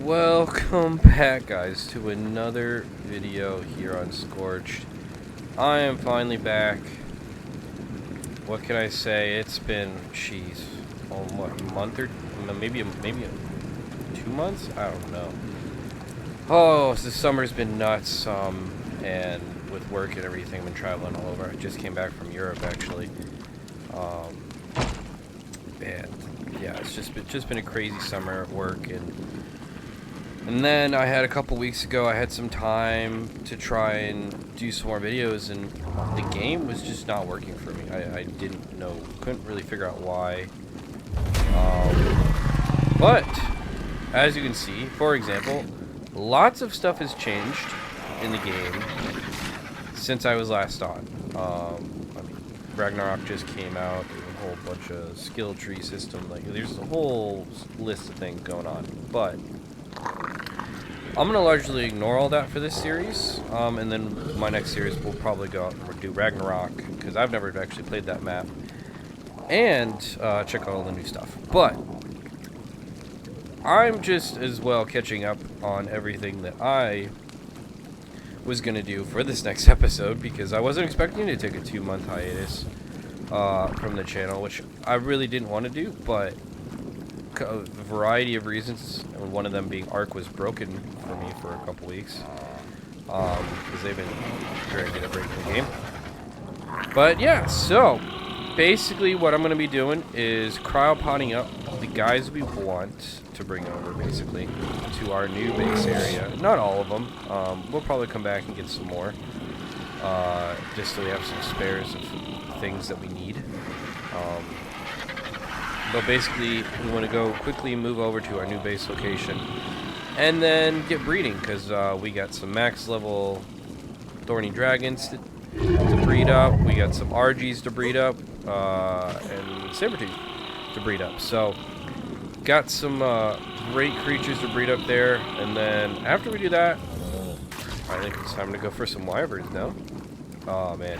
Welcome back, guys, to another video here on Scorched. I am finally back. What can I say? It's been, jeez, what, a month or maybe 2 months? I don't know. Oh, this summer's been nuts. And with work and everything, I've been traveling all over. I just came back from Europe, actually. And yeah, it's just been a crazy summer at work, and then I had a couple weeks ago, I had some time to try and do some more videos, and the game was just not working for me. I didn't know, couldn't really figure out why. But as you can see, for example, lots of stuff has changed in the game since I was last on. I mean, Ragnarok just came out. There's a whole bunch of skill tree system. Like, there's a whole list of things going on. But I'm gonna largely ignore all that for this series. And then my next series will probably go out and do Ragnarok, because I've never actually played that map, and check out all the new stuff. But I'm just as well catching up on everything that I was gonna do for this next episode, because I wasn't expecting to take a 2-month hiatus from the channel, which I really didn't want to do, but a variety of reasons, and one of them being Arc was broken for me for a couple weeks, because they've been trying to get a break in the game. But yeah, so basically what I'm going to be doing is cryopotting up the guys we want to bring over, basically, to our new base area. Not all of them. We'll probably come back and get some more, just so we have some spares of things that we need. But basically, we want to go quickly move over to our new base location, and then get breeding, because we got some max level thorny dragons to breed up. We got some RGs to breed up, and saber-tooth to breed up. So, got some great creatures to breed up there, and then after we do that, I think it's time to go for some wyverns now. Oh man.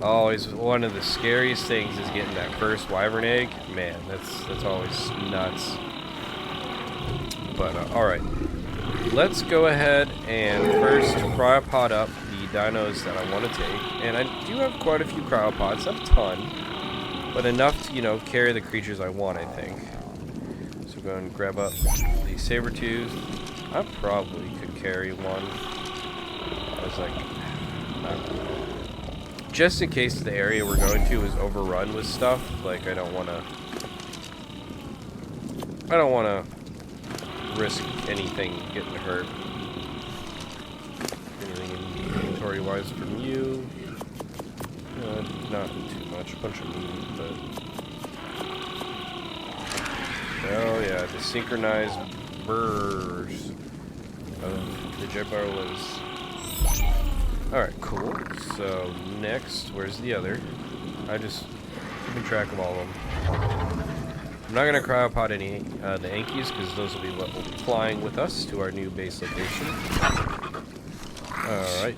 Always one of the scariest things is getting that first wyvern egg. Man, that's always nuts. But alright, let's go ahead and first cryopod up the dinos that I want to take. And I do have quite a few cryopods, not a ton, but enough to, you know, carry the creatures I want, I think. So go and grab up the saber-tooth. I probably could carry one. I was like, just in case the area we're going to is overrun with stuff, like I don't want to risk anything getting hurt. Anything inventory wise from you? Not too much, a bunch of meat, but oh yeah, the synchronized burrs of the Jabberlas. Alright, cool. So, next, where's the other? I just keeping track of all of them. I'm not going to cryopod any the Ankies, because those will be what will be flying with us to our new base location. Alright.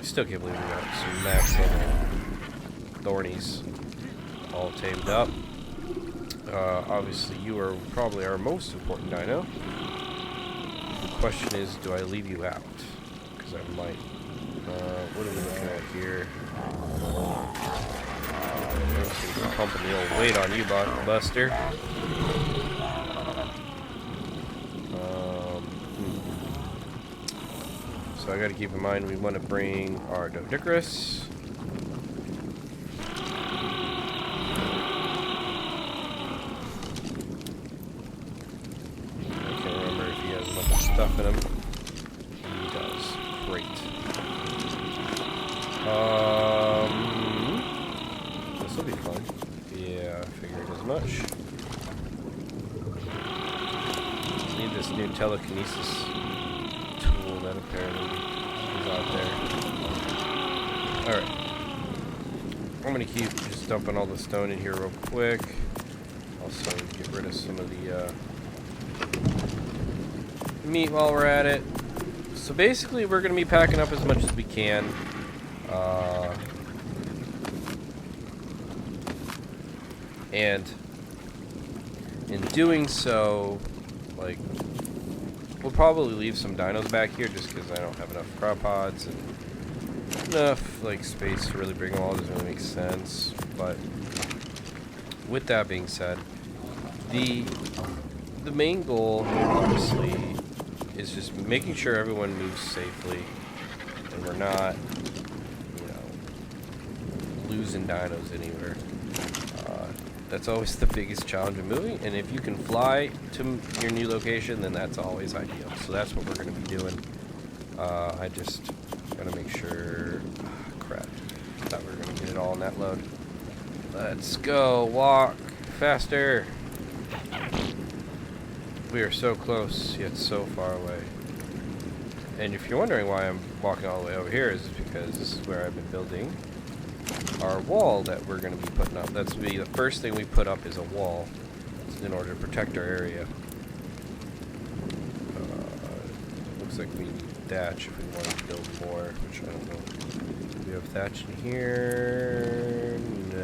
I still can't believe we got some max level thornies all tamed up. Obviously, you are probably our most important dino. The question is, do I leave you out? I might. What are we looking at here? Pumping the old weight on you, Buster. So I got to keep in mind we want to bring our Dodicarus. I can't remember if he has a bunch of stuff in him. Great. This will be fun. Yeah, I figured as much. Need this new telekinesis tool that apparently is out there. Alright. I'm gonna keep just dumping all the stone in here real quick. Also, get rid of some of the meat while we're at it. So basically, we're going to be packing up as much as we can. And in doing so, like, we'll probably leave some dinos back here just because I don't have enough crop pods and enough, like, space to really bring them all. Doesn't really make sense. But with that being said, the main goal, obviously, is just making sure everyone moves safely and we're not, you know, losing dinos anywhere. That's always the biggest challenge of moving, and if you can fly to your new location, then that's always ideal. So that's what we're going to be doing. I just gotta make sure. Crap. Thought we were gonna get it all in that load. Let's go. Walk faster. We are so close, yet so far away. And if you're wondering why I'm walking all the way over here, is because this is where I've been building our wall that we're going to be putting up. That's be the first thing we put up is a wall in order to protect our area. Looks like we need thatch if we want to build more, which I don't know. Do we have thatch in here? No, we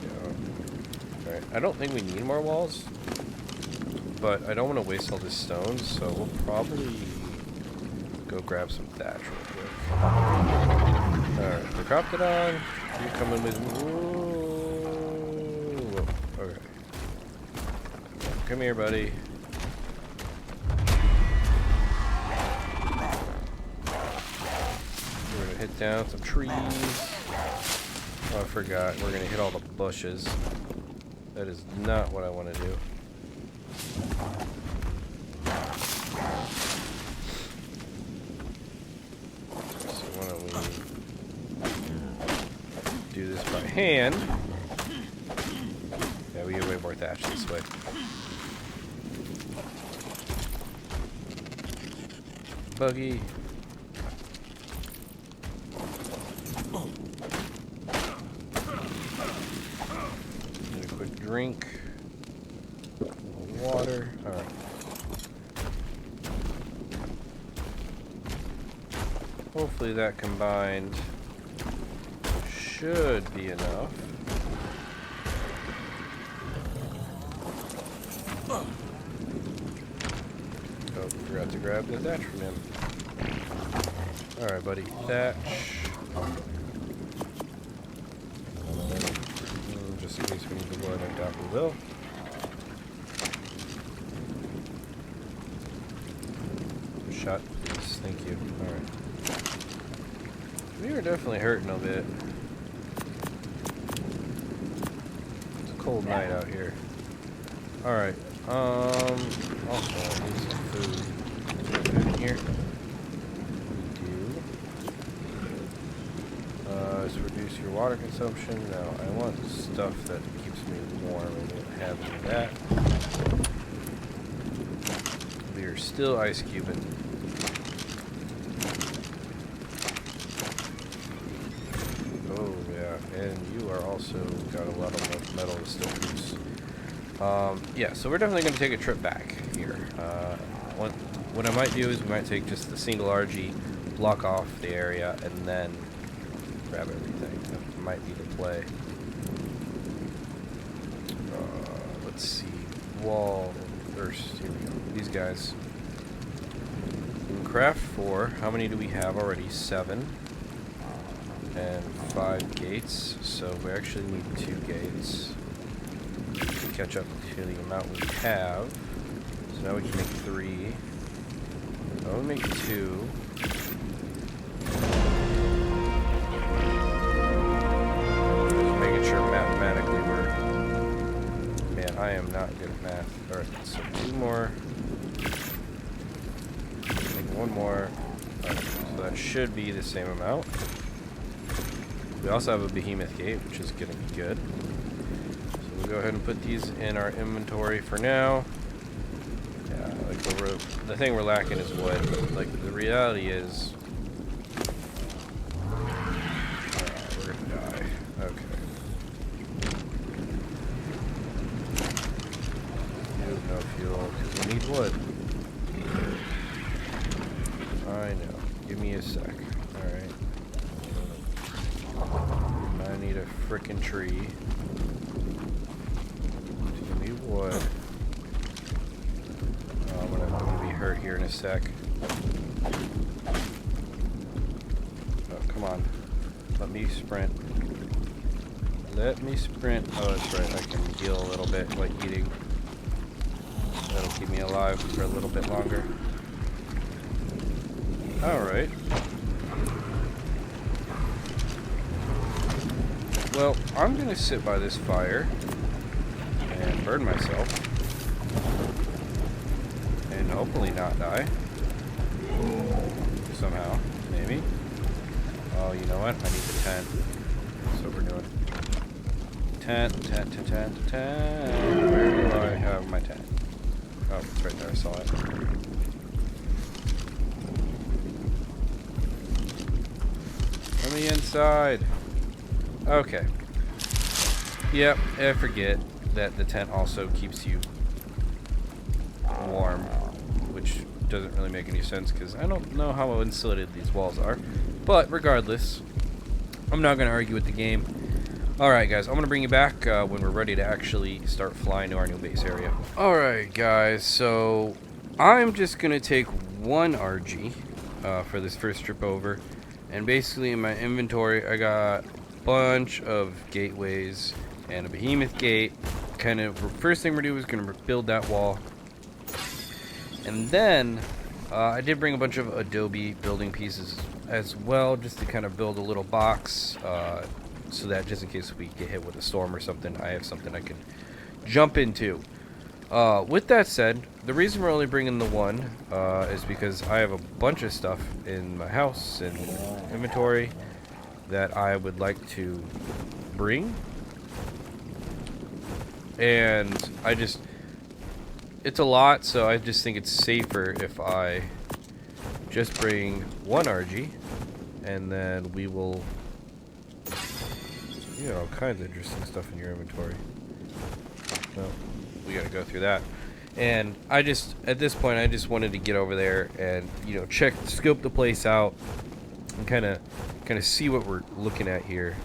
don't. Alright, I don't think we need more walls, but I don't want to waste all this stone, so we'll probably go grab some thatch real quick. Alright, we cropped it on. You coming with me? Ooh. Okay. Come here, buddy. We're gonna hit down some trees. Oh, I forgot. We're gonna hit all the bushes. That is not what I want to do. So why don't we do this by hand? Yeah, we get way more thatch this way. Buggy. Need a quick drink. Water. Alright. Hopefully that combined should be enough. Oh, forgot to grab the thatch from him. Alright, buddy. Thatch. Just in case we need to go, I doubt we will. Shot, please. Thank you. Alright. We are definitely hurting a bit. It's a cold night out here. Alright. Also, I need some food. Is there food in here? We do. Let's reduce your water consumption. No, I want stuff that keeps me warm, and we don't have any of that. We are still ice cubing. Oh yeah, and you are also got a lot of metal to still produce. Yeah, so we're definitely going to take a trip back here. What I might do is we might take just the single RG, block off the area, and then grab everything. That might be the play. Let's see. Wall first. Here we go. These guys. We can craft 4. How many do we have already? 7. And 5 gates. So we actually need 2 gates to catch up to the amount we have. So now we can make 3. Now we'll make 2. Just making sure mathematically we're... Man, I am not good at math. Alright, so 2 more. Make 1 more. Alright, so that should be the same amount. We also have a behemoth gate, which is going to be good. So we'll go ahead and put these in our inventory for now. Yeah, like the thing we're lacking is wood. But like the reality is, we're gonna die. Okay. You have no fuel because we need wood. I know. Give me a sec. All right. I need a frickin' tree. Give me wood. I'm gonna here in a sec. Oh, come on. Let me sprint. Let me sprint. Oh, that's right. I can heal a little bit like eating. That'll keep me alive for a little bit longer. Alright. Well, I'm gonna sit by this fire and burn myself. And hopefully not die. Somehow. Maybe. Oh, you know what? I need the tent. That's what we're doing. Tent. Where do I have my tent? Oh, it's right there. I saw it. Let me inside. Okay. Yep, I forget that the tent also keeps you warm, which doesn't really make any sense because I don't know how insulated these walls are. But regardless, I'm not going to argue with the game. Alright guys, I'm going to bring you back when we're ready to actually start flying to our new base area. Alright guys, so I'm just going to take one RG for this first trip over. And basically in my inventory I got a bunch of gateways and a behemoth gate. Kind of first thing we're doing is going to build that wall. And then I did bring a bunch of adobe building pieces as well, just to kind of build a little box, so that just in case we get hit with a storm or something, I have something I can jump into. With that said, the reason we're only bringing the one is because I have a bunch of stuff in my house and inventory that I would like to bring. And it's a lot, so I just think it's safer if I just bring one RG, and then we will, you know, all kinds of interesting stuff in your inventory. Well, we gotta go through that. And at this point, I just wanted to get over there and, you know, scope the place out and kind of see what we're looking at here.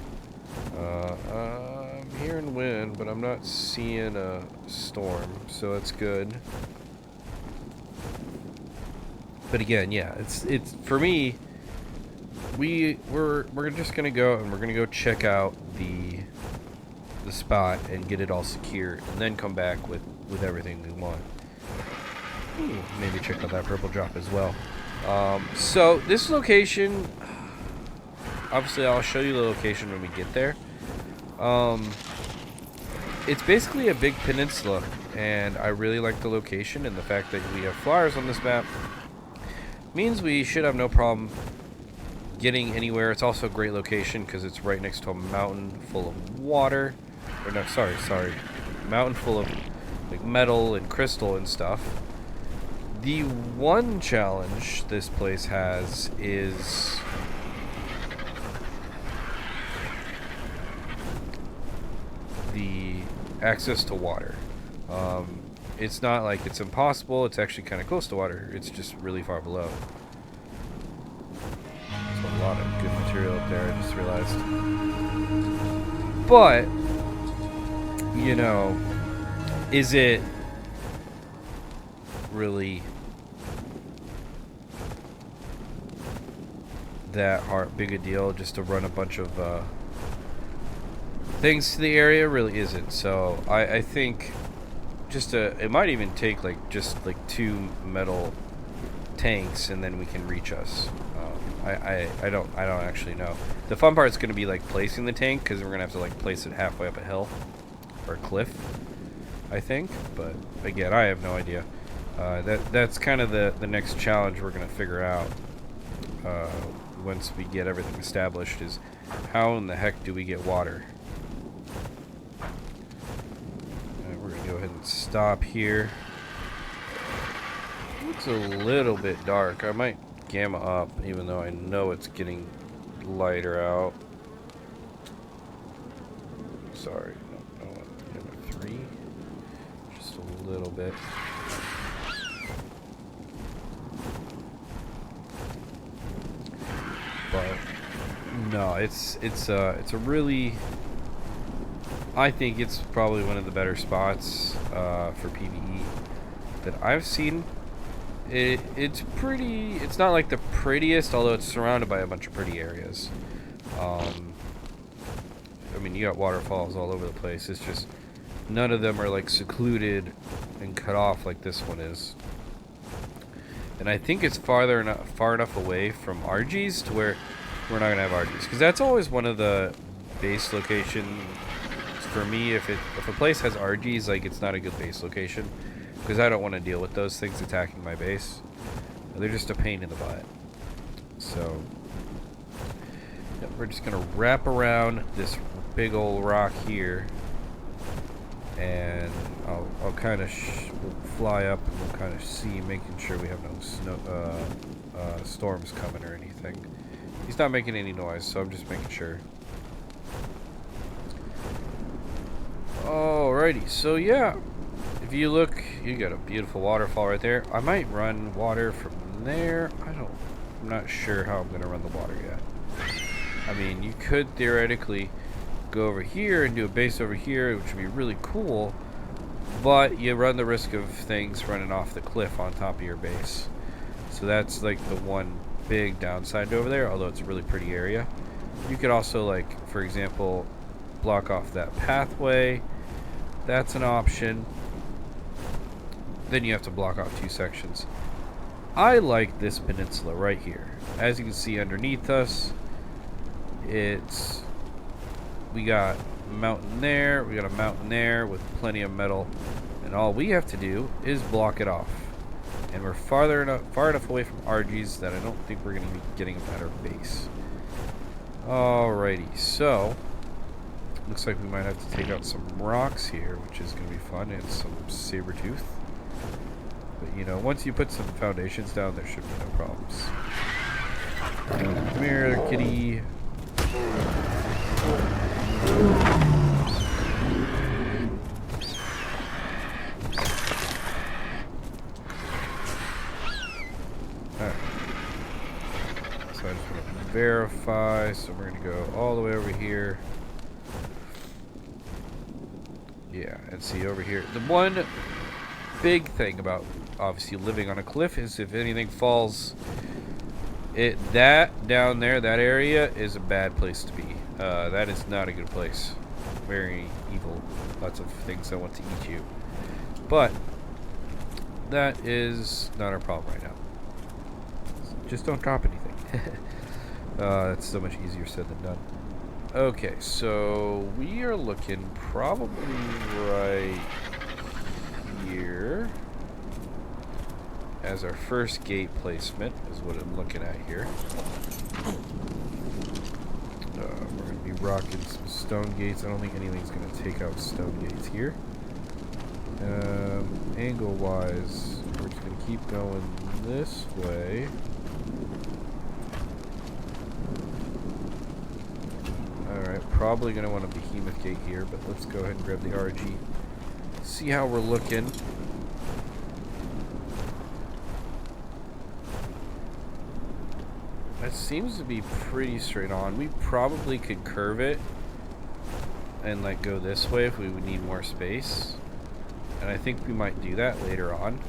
I'm hearing wind, but I'm not seeing a storm, so that's good. But again, yeah, it's for me. We're just gonna go and we're gonna go check out the spot and get it all secured, and then come back with everything we want. Ooh, maybe check out that purple drop as well. So this location, obviously, I'll show you the location when we get there. It's basically a big peninsula, and I really like the location, and the fact that we have flyers on this map means we should have no problem getting anywhere. It's also a great location because it's right next to a mountain full of water. Or no, sorry, mountain full of like metal and crystal and stuff. The one challenge this place has is the access to water. It's not like it's impossible. It's actually kind of close to water. It's just really far below. There's a lot of good material up there, I just realized. But, you know, is it really that big a deal just to run a bunch of things to the area? Really isn't. So I think it might even take just 2 metal tanks, and then we can reach us. I don't actually know. The fun part is going to be placing the tank, because we're gonna have to place it halfway up a hill or a cliff, I think. But again, I have no idea. That's kind of the next challenge we're gonna figure out once we get everything established, is how in the heck do we get water? We're gonna go ahead and stop here. It's a little bit dark. I might gamma up, even though I know it's getting lighter out. Sorry, no, I want gamma 3. Just a little bit. But no, it's a really, I think it's probably one of the better spots for PvE that I've seen. It's pretty. It's not like the prettiest, although it's surrounded by a bunch of pretty areas. I mean, you got waterfalls all over the place. It's just none of them are like secluded and cut off like this one is. And I think it's far enough away from RG's to where we're not gonna have RG's, because that's always one of the base locations for me. If a place has RG's, like, it's not a good base location, because I don't want to deal with those things attacking my base. They're just a pain in the butt. So yeah, we're just gonna wrap around this big old rock here, and I'll kind of we'll fly up and we'll kind of see, making sure we have no snow storms coming or anything. He's not making any noise, so I'm just making sure. Alrighty, so yeah, if you look, you got a beautiful waterfall right there. I might run water from there. I'm not sure how I'm gonna run the water yet. I mean, you could theoretically go over here and do a base over here, which would be really cool, but you run the risk of things running off the cliff on top of your base. So that's like the one big downside over there, although it's a really pretty area. You could also, like, for example, block off that pathway. That's an option. Then you have to block off 2 sections. I like this peninsula right here. As you can see underneath us, we got a mountain there, we got a mountain there with plenty of metal, and all we have to do is block it off. And we're far enough away from RG's that I don't think we're going to be getting them at our base. Alrighty, so looks like we might have to take out some rocks here, which is going to be fun, and some saber tooth. But you know, once you put some foundations down, there should be no problems. Come here, kitty. Alright. So I just want to verify, so we're going to go all the way over here. Yeah, and see over here. The one big thing about obviously living on a cliff is if anything falls, that down there, that area is a bad place to be. That is not a good place. Very evil. Lots of things that want to eat you. But that is not our problem right now. Just don't drop anything. That's so much easier said than done. Okay, so we are looking probably right here as our first gate placement is what I'm looking at here. We're going to be rocking some stone gates. I don't think anything's going to take out stone gates here. Angle wise, we're just going to keep going this way. Alright, probably going to want a behemoth gate here, but let's go ahead and grab the RG. See how we're looking. That seems to be pretty straight on. We probably could curve it and like go this way if we would need more space. And I think we might do that later on.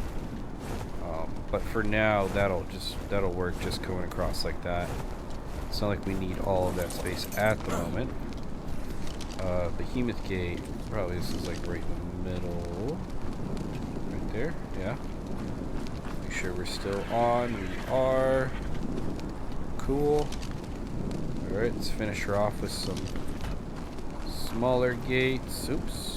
But for now, that'll work just going across like that. It's not like we need all of that space at the moment. Behemoth gate, probably this is like right in the middle. Right there, yeah. Make sure we're still on. We are. Cool. Alright, let's finish her off with some smaller gates. Oops.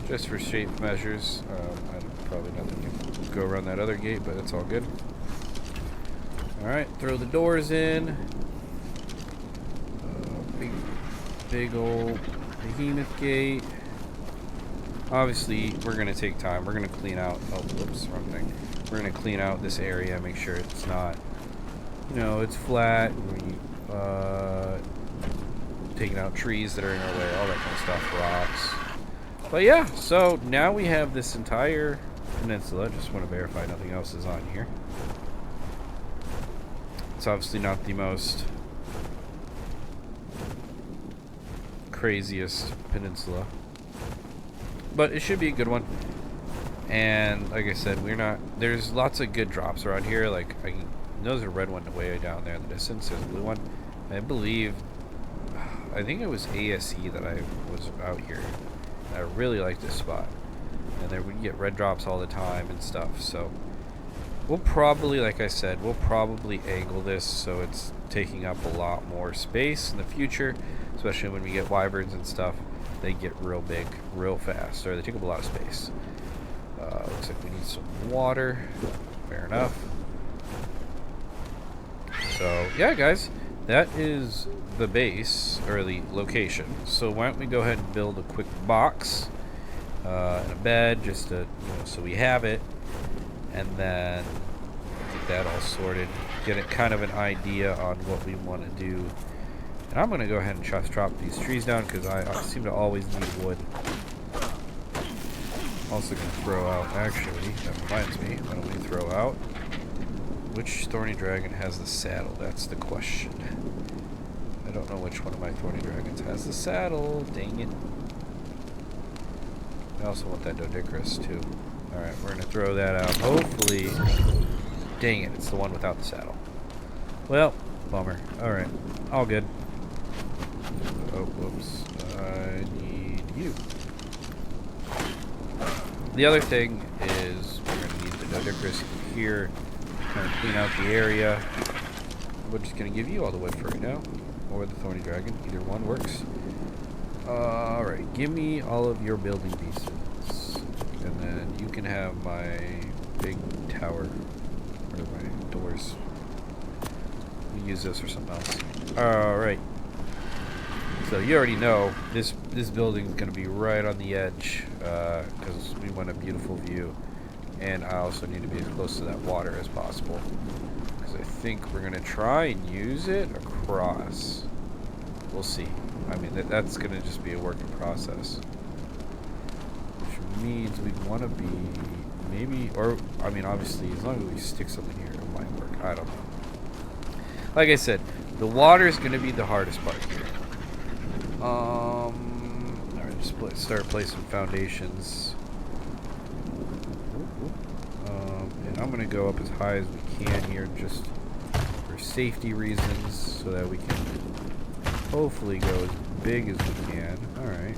Just for shape measures. Probably nothing can go around that other gate, but it's all good. Alright, throw the doors in. Big old behemoth gate. Obviously, we're going to take time. We're going to clean out... Oh, whoops, wrong thing. We're going to clean out this area, make sure it's not... You know, it's flat. Taking out trees that are in our way, all that kind of stuff, rocks. But yeah, so now we have this entire peninsula. Just want to verify nothing else is on here. It's obviously not the most craziest peninsula. But it should be a good one. And like I said, there's lots of good drops around here. Like, there's a red one way down there in the distance. There's a blue one. I think it was ASE that I was out here. I really like this spot. And there we get red drops all the time and stuff. So we'll probably, like I said, we'll probably angle this so it's taking up a lot more space in the future. Especially when we get wyverns and stuff. They get real big real fast, or they take up a lot of space. Looks like we need some water. Fair enough. So yeah, guys, that is the base, or the location. So why don't we go ahead and build a quick box and a bed, just to, so we have it, and then get that all sorted, get it kind of an idea on what we want to do. And I'm going to go ahead and just chop these trees down because I seem to always need wood. Also going to throw out, actually, that reminds me, why don't we throw out, which thorny dragon has the saddle? That's the question. I don't know which one of my thorny dragons has the saddle. Dang it. I also want that Dodicarus too. Alright, we're going to throw that out. Hopefully, dang it, it's the one without the saddle. Well, bummer. Alright, all good. Oh, whoops. I need you. The other thing is we're going to need the Dodicarus here, kind of clean out the area. We're just going to give you all the wood for right now, or the thorny dragon. Either one works. Alright, give me all of your building pieces, and then you can have my big tower, or my doors. We use this for something else. Alright. So you already know this building is going to be right on the edge because we want a beautiful view, and I also need to be as close to that water as possible because I think we're going to try and use it across. We'll see. I mean that's going to just be a working process, which means we want to be maybe, or I mean obviously as long as we stick something here it might work. I don't know. Like I said, the water is going to be the hardest part here. Alright, just start placing foundations. And I'm gonna go up as high as we can here, just for safety reasons, so that we can hopefully go as big as we can. Alright.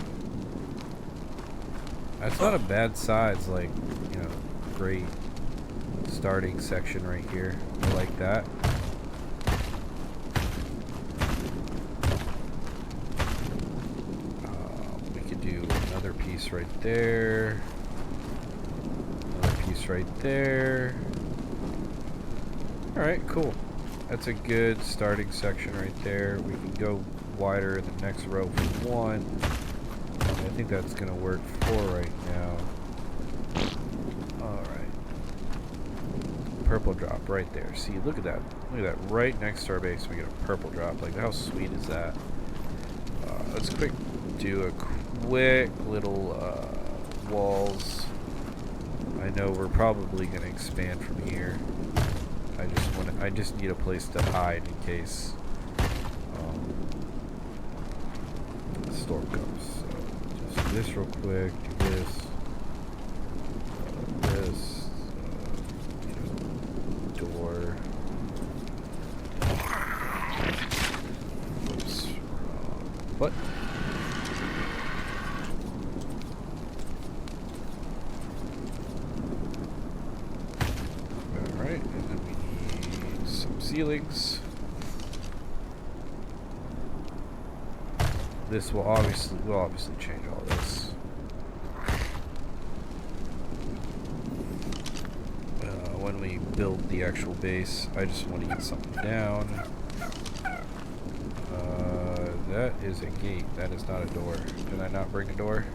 That's not a bad size, like, great starting section right here. I like that. Piece right there, another piece right there. Alright, cool. That's a good starting section right there. We can go wider in the next row for one. I think that's gonna work for right now. Alright. Purple drop right there. See, look at that. Look at that. Right next to our base we get a purple drop. Like, how sweet is that? Let's do a quick little walls. I know we're probably going to expand from here. I just need a place to hide in case the storm comes. So just do this real quick. Do this. Door. Oops. What? Ceilings. This will obviously change all this. When we build the actual base, I just want to get something down. That is a gate. That is not a door. Did I not bring a door?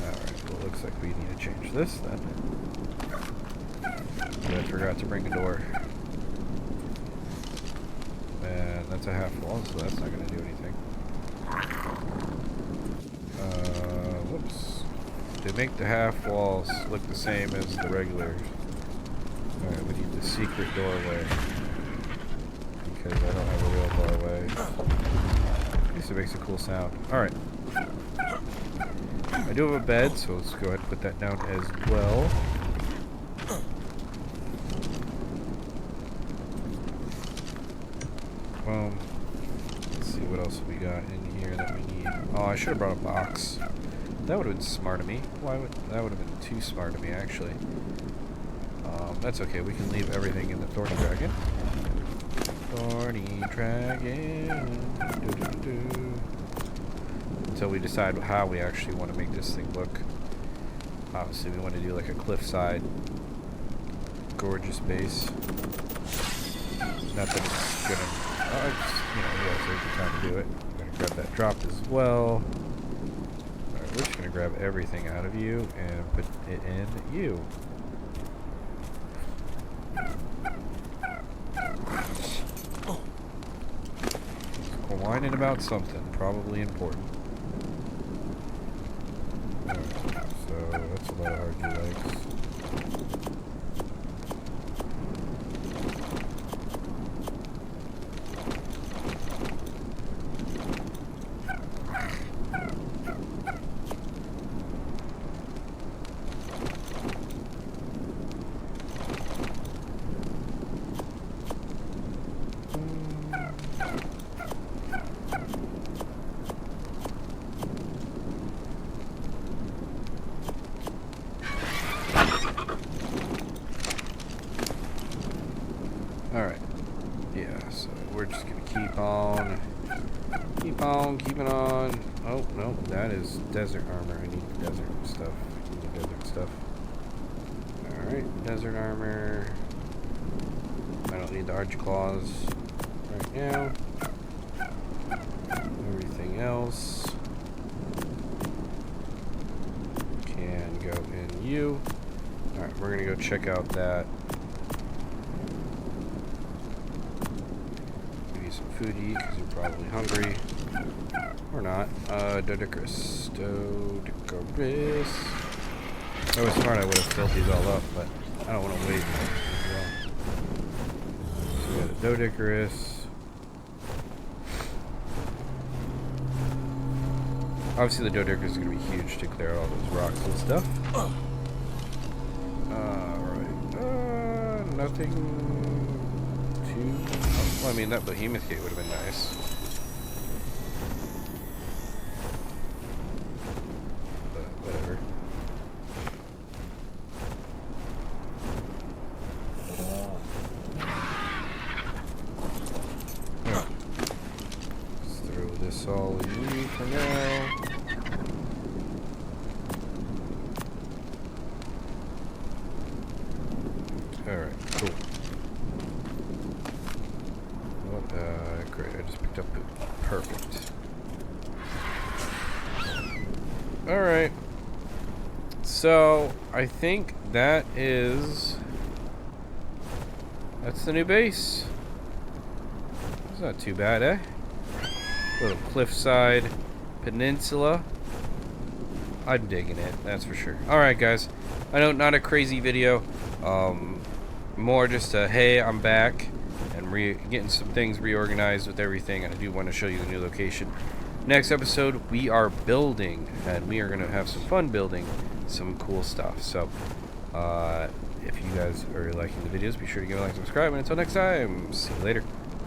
Alright, well it looks like we need to change this then. I forgot to bring a door. And that's a half wall, so that's not going to do anything. Whoops. They make the half walls look the same as the regular. Alright, we need the secret doorway. Because I don't have a real doorway. least it makes a cool sound. Alright. I do have a bed, so let's go ahead and put that down as well. Let's see what else we got in here that we need. Oh, I should have brought a box. That would have been smart of me. Why would that would have been too smart of me, actually. That's okay. We can leave everything in the Thorny Dragon. Thorny Dragon. Until we decide how we actually want to make this thing look. Obviously, we want to do like a cliffside, gorgeous base. Not that it's gonna. You know, yeah, there's the time to do it. I'm gonna grab that drop as well. Alright, we're just gonna grab everything out of you and put it in you. We're whining about something, probably important. Alright, so that's a lot of hard legs. Alright. Yeah, so we're just gonna keeping on. Oh, no, that is desert armor. I need the desert stuff. Alright, desert armor. I don't need the arch claws right now. Everything else can go in you. Alright, we're gonna go check out that. Food to eat because you're probably hungry. Or not. Doedicurus. I was smart, I would have filled these all up, but I don't want to wait as well. So we got a Doedicurus. Obviously the Doedicurus is going to be huge to clear all those rocks and stuff. Alright. Nothing too... Well, I mean, that behemoth gate would have been nice. But whatever. Yeah. Let's throw this all in you for now. Alright, cool. Great, I just picked up poop. Perfect. Alright. So, I think that's the new base. It's not too bad, eh? Little cliffside peninsula. I'm digging it, that's for sure. Alright, guys. I know, not a crazy video. More just a, hey, I'm back. And getting some things reorganized with everything. And I do want to show you the new location. Next episode, we are building. And we are going to have some fun building some cool stuff. So, if you guys are liking the videos, be sure to give a like and subscribe. And until next time, see you later.